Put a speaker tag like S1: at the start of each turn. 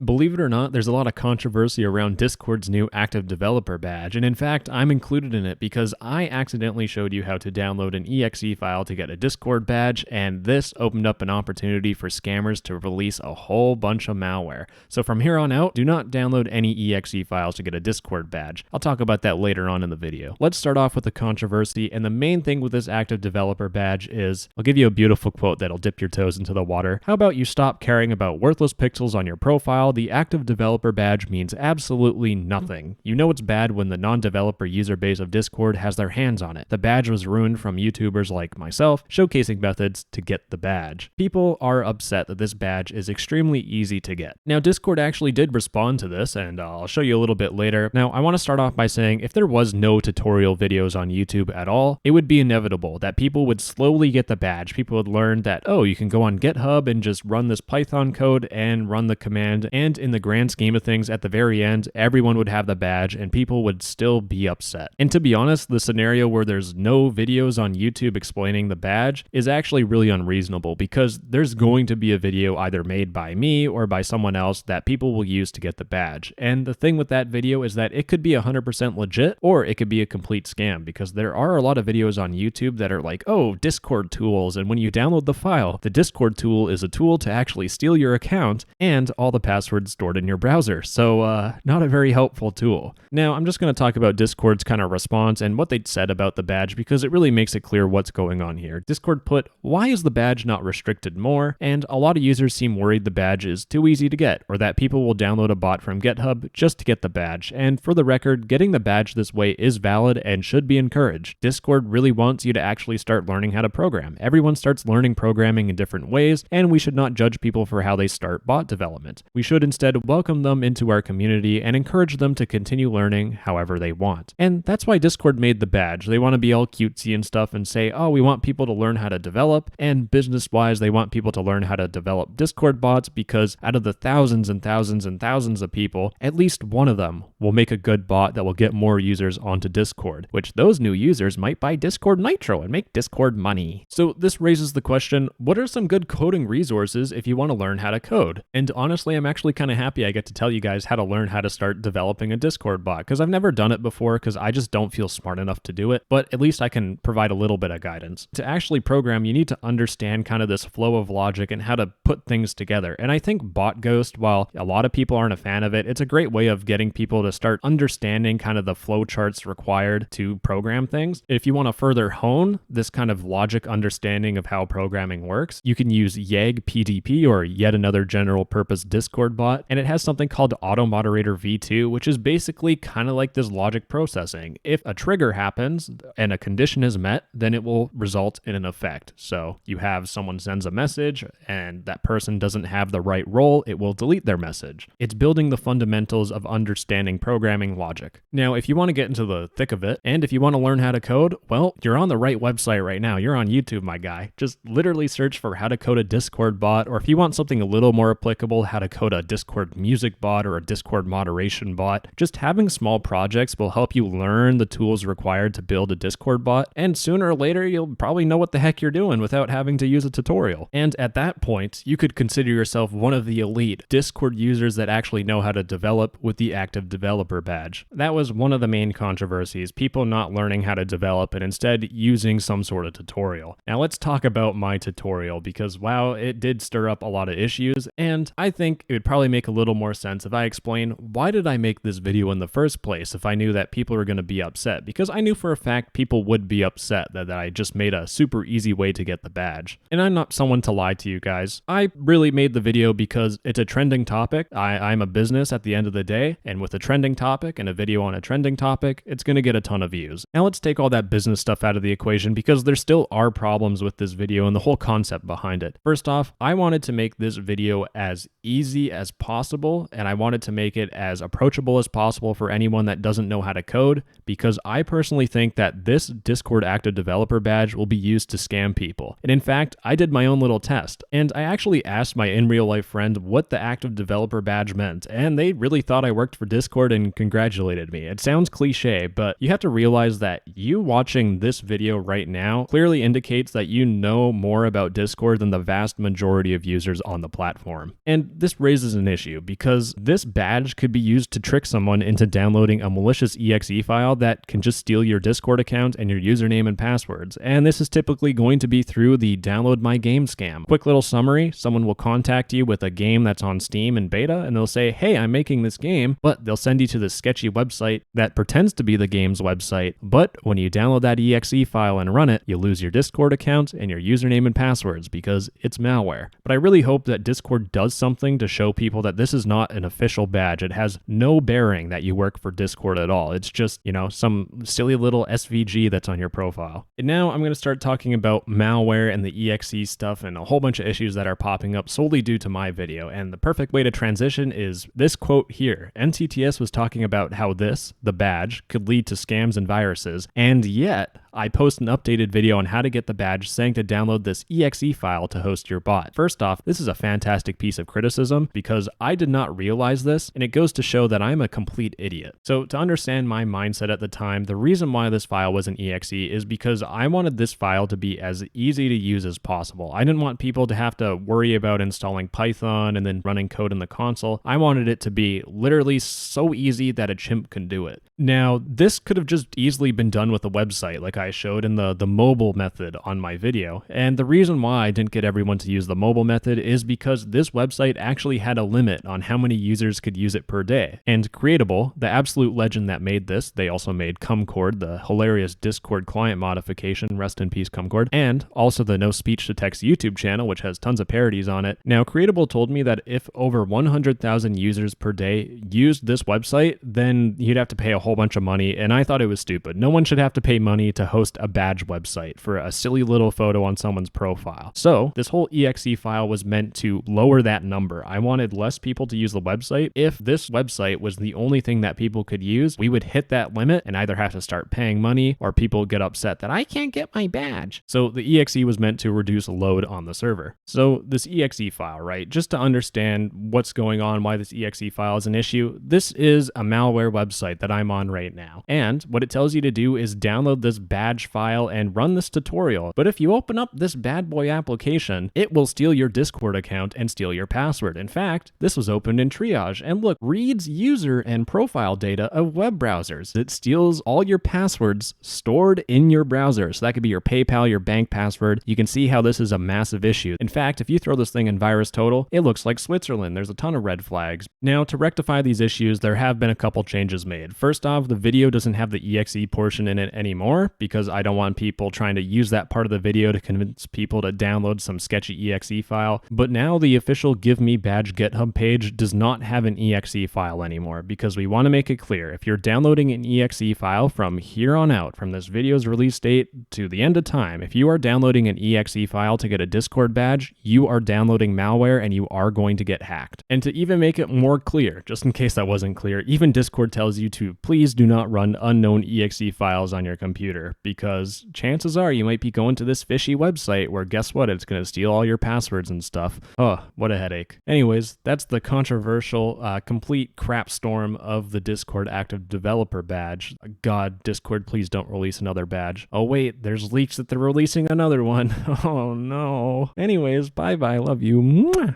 S1: Believe it or not, there's a lot of controversy around Discord's new active developer badge, and in fact, I'm included in it because I accidentally showed you how to download an exe file to get a Discord badge, and this opened up an opportunity for scammers to release a whole bunch of malware. So from here on out, do not download any exe files to get a Discord badge. I'll talk about that later on in the video. Let's start off with the controversy, and the main thing with this active developer badge is, I'll give you a beautiful quote that'll dip your toes into the water. How about you stop caring about worthless pixels on your profile? The active developer badge means absolutely nothing. You know it's bad when the non-developer user base of Discord has their hands on it. The badge was ruined from YouTubers like myself, showcasing methods to get the badge. People are upset that this badge is extremely easy to get. Now, Discord actually did respond to this, and I'll show you a little bit later. Now, I want to start off by saying if there was no tutorial videos on YouTube at all, it would be inevitable that people would slowly get the badge. People would learn that, oh, you can go on GitHub and just run this Python code and run the command, and in the grand scheme of things, at the very end, everyone would have the badge and people would still be upset. And to be honest, the scenario where there's no videos on YouTube explaining the badge is actually really unreasonable, because there's going to be a video either made by me or by someone else that people will use to get the badge. And the thing with that video is that it could be 100% legit or it could be a complete scam, because there are a lot of videos on YouTube that are like, oh, Discord tools, and when you download the file, the Discord tool is a tool to actually steal your account and all the passwords stored in your browser. So not a very helpful tool. Now, I'm just going to talk about Discord's kind of response and what they said about the badge, because it really makes it clear what's going on here. Discord put, why is the badge not restricted more? And a lot of users seem worried the badge is too easy to get, or that people will download a bot from GitHub just to get the badge. And for the record, getting the badge this way is valid and should be encouraged. Discord really wants you to actually start learning how to program. Everyone starts learning programming in different ways, and we should not judge people for how they start bot development. We should instead welcome them into our community and encourage them to continue learning however they want. And that's why Discord made the badge. They want to be all cutesy and stuff and say, oh, we want people to learn how to develop, and business-wise, they want people to learn how to develop Discord bots, because out of the thousands and thousands and thousands of people, at least one of them will make a good bot that will get more users onto Discord, which those new users might buy Discord Nitro and make Discord money. So this raises the question, what are some good coding resources if you want to learn how to code? And honestly, I'm actually kind of happy I get to tell you guys how to learn how to start developing a Discord bot, because I've never done it before, because I just don't feel smart enough to do it, but at least I can provide a little bit of guidance. To actually program, you need to understand kind of this flow of logic and how to put things together. And I think Bot Ghost, while a lot of people aren't a fan of it, it's a great way of getting people to start understanding kind of the flow charts required to program things. If you want to further hone this kind of logic understanding of how programming works, you can use YAG PDP, or yet another general purpose Discord bot, and it has something called Auto Moderator V2, which is basically kind of like this logic processing. If a trigger happens and a condition is met, then it will result in an effect. So you have someone sends a message and that person doesn't have the right role, it will delete their message. It's building the fundamentals of understanding programming logic. Now, if you want to get into the thick of it, and if you want to learn how to code, well, you're on the right website right now. You're on YouTube, my guy. Just literally search for how to code a Discord bot, or if you want something a little more applicable, how to code a Discord music bot or a Discord moderation bot. Just having small projects will help you learn the tools required to build a Discord bot, and sooner or later, you'll probably know what the heck you're doing without having to use a tutorial. And at that point, you could consider yourself one of the elite Discord users that actually know how to develop with the active developer badge. That was one of the main controversies, people not learning how to develop and instead using some sort of tutorial. Now let's talk about my tutorial, because wow, it did stir up a lot of issues, and I think it would probably make a little more sense if I explain why did I make this video in the first place if I knew that people are going to be upset, because I knew for a fact people would be upset that I just made a super easy way to get the badge. And I'm not someone to lie to you guys. I really made the video because it's a trending topic. I'm a business at the end of the day, and with a trending topic and a video on a trending topic, it's going to get a ton of views. Now let's take all that business stuff out of the equation, because there still are problems with this video and the whole concept behind it. First off, I wanted to make this video as easy as possible, and I wanted to make it as approachable as possible for anyone that doesn't know how to code, because I personally think that this Discord active developer badge will be used to scam people. And in fact, I did my own little test, and I actually asked my in real life friend what the active developer badge meant, and they really thought I worked for Discord and congratulated me. It sounds cliche, but you have to realize that you watching this video right now clearly indicates that you know more about Discord than the vast majority of users on the platform. And this raises is an issue because this badge could be used to trick someone into downloading a malicious exe file that can just steal your Discord account and your username and passwords. And this is typically going to be through the download my game scam. Quick little summary, someone will contact you with a game that's on Steam in beta and they'll say, hey, I'm making this game, but they'll send you to this sketchy website that pretends to be the game's website. But when you download that exe file and run it, you lose your Discord account and your username and passwords because it's malware. But I really hope that Discord does something to show people that this is not an official badge. It has no bearing that you work for Discord at all. It's just, some silly little SVG that's on your profile. And now I'm going to start talking about malware and the exe stuff and a whole bunch of issues that are popping up solely due to my video. And the perfect way to transition is this quote here. NCTS was talking about how this, the badge, could lead to scams and viruses, and yet I post an updated video on how to get the badge saying to download this exe file to host your bot. First off, this is a fantastic piece of criticism because I did not realize this, and it goes to show that I'm a complete idiot. So to understand my mindset at the time, the reason why this file was an exe is because I wanted this file to be as easy to use as possible. I didn't want people to have to worry about installing Python and then running code in the console. I wanted it to be literally so easy that a chimp can do it. Now, this could have just easily been done with a website like I showed in the mobile method on my video. And the reason why I didn't get everyone to use the mobile method is because this website actually had a limit on how many users could use it per day. And Creatable, the absolute legend that made this, they also made Cumcord, the hilarious Discord client modification, rest in peace Cumcord, and also the No Speech to Text YouTube channel, which has tons of parodies on it. Now, Creatable told me that if over 100,000 users per day used this website, then you'd have to pay a whole bunch of money, and I thought it was stupid. No one should have to pay money to host a badge website for a silly little photo on someone's profile. So this whole exe file was meant to lower that number. I wanted less people to use the website. If this website was the only thing that people could use, we would hit that limit and either have to start paying money or people get upset that I can't get my badge. So the exe was meant to reduce load on the server. So this exe file, right? Just to understand what's going on, why this exe file is an issue, this is a malware website that I'm on right now. And what it tells you to do is download this badge file and run this tutorial. But if you open up this bad boy application, it will steal your Discord account and steal your password. In fact, this was opened in triage and look, reads user and profile data of web browsers. It steals all your passwords stored in your browser. So that could be your PayPal, your bank password. You can see how this is a massive issue. In fact, if you throw this thing in VirusTotal, it looks like Switzerland. There's a ton of red flags. Now, to rectify these issues, there have been a couple changes made. First off, the video doesn't have the exe portion in it anymore because I don't want people trying to use that part of the video to convince people to download some sketchy exe file. But now the official Give Me Badge GitHub page does not have an exe file anymore because we want to make it clear, if you're downloading an exe file from here on out, from this video's release date to the end of time, if you are downloading an exe file to get a Discord badge, you are downloading malware and you are going to get hacked. And to even make it more clear, just in case that wasn't clear, even Discord tells you to please do not run unknown exe files on your computer because chances are you might be going to this fishy website where guess what, it's going to steal all your passwords and stuff. Oh, what a headache. Anyways, that's the controversial, complete crap storm of the Discord active developer badge. God, Discord, please don't release another badge. Oh wait, there's leaks that they're releasing another one. Oh no. Anyways, bye bye, love you. Mwah.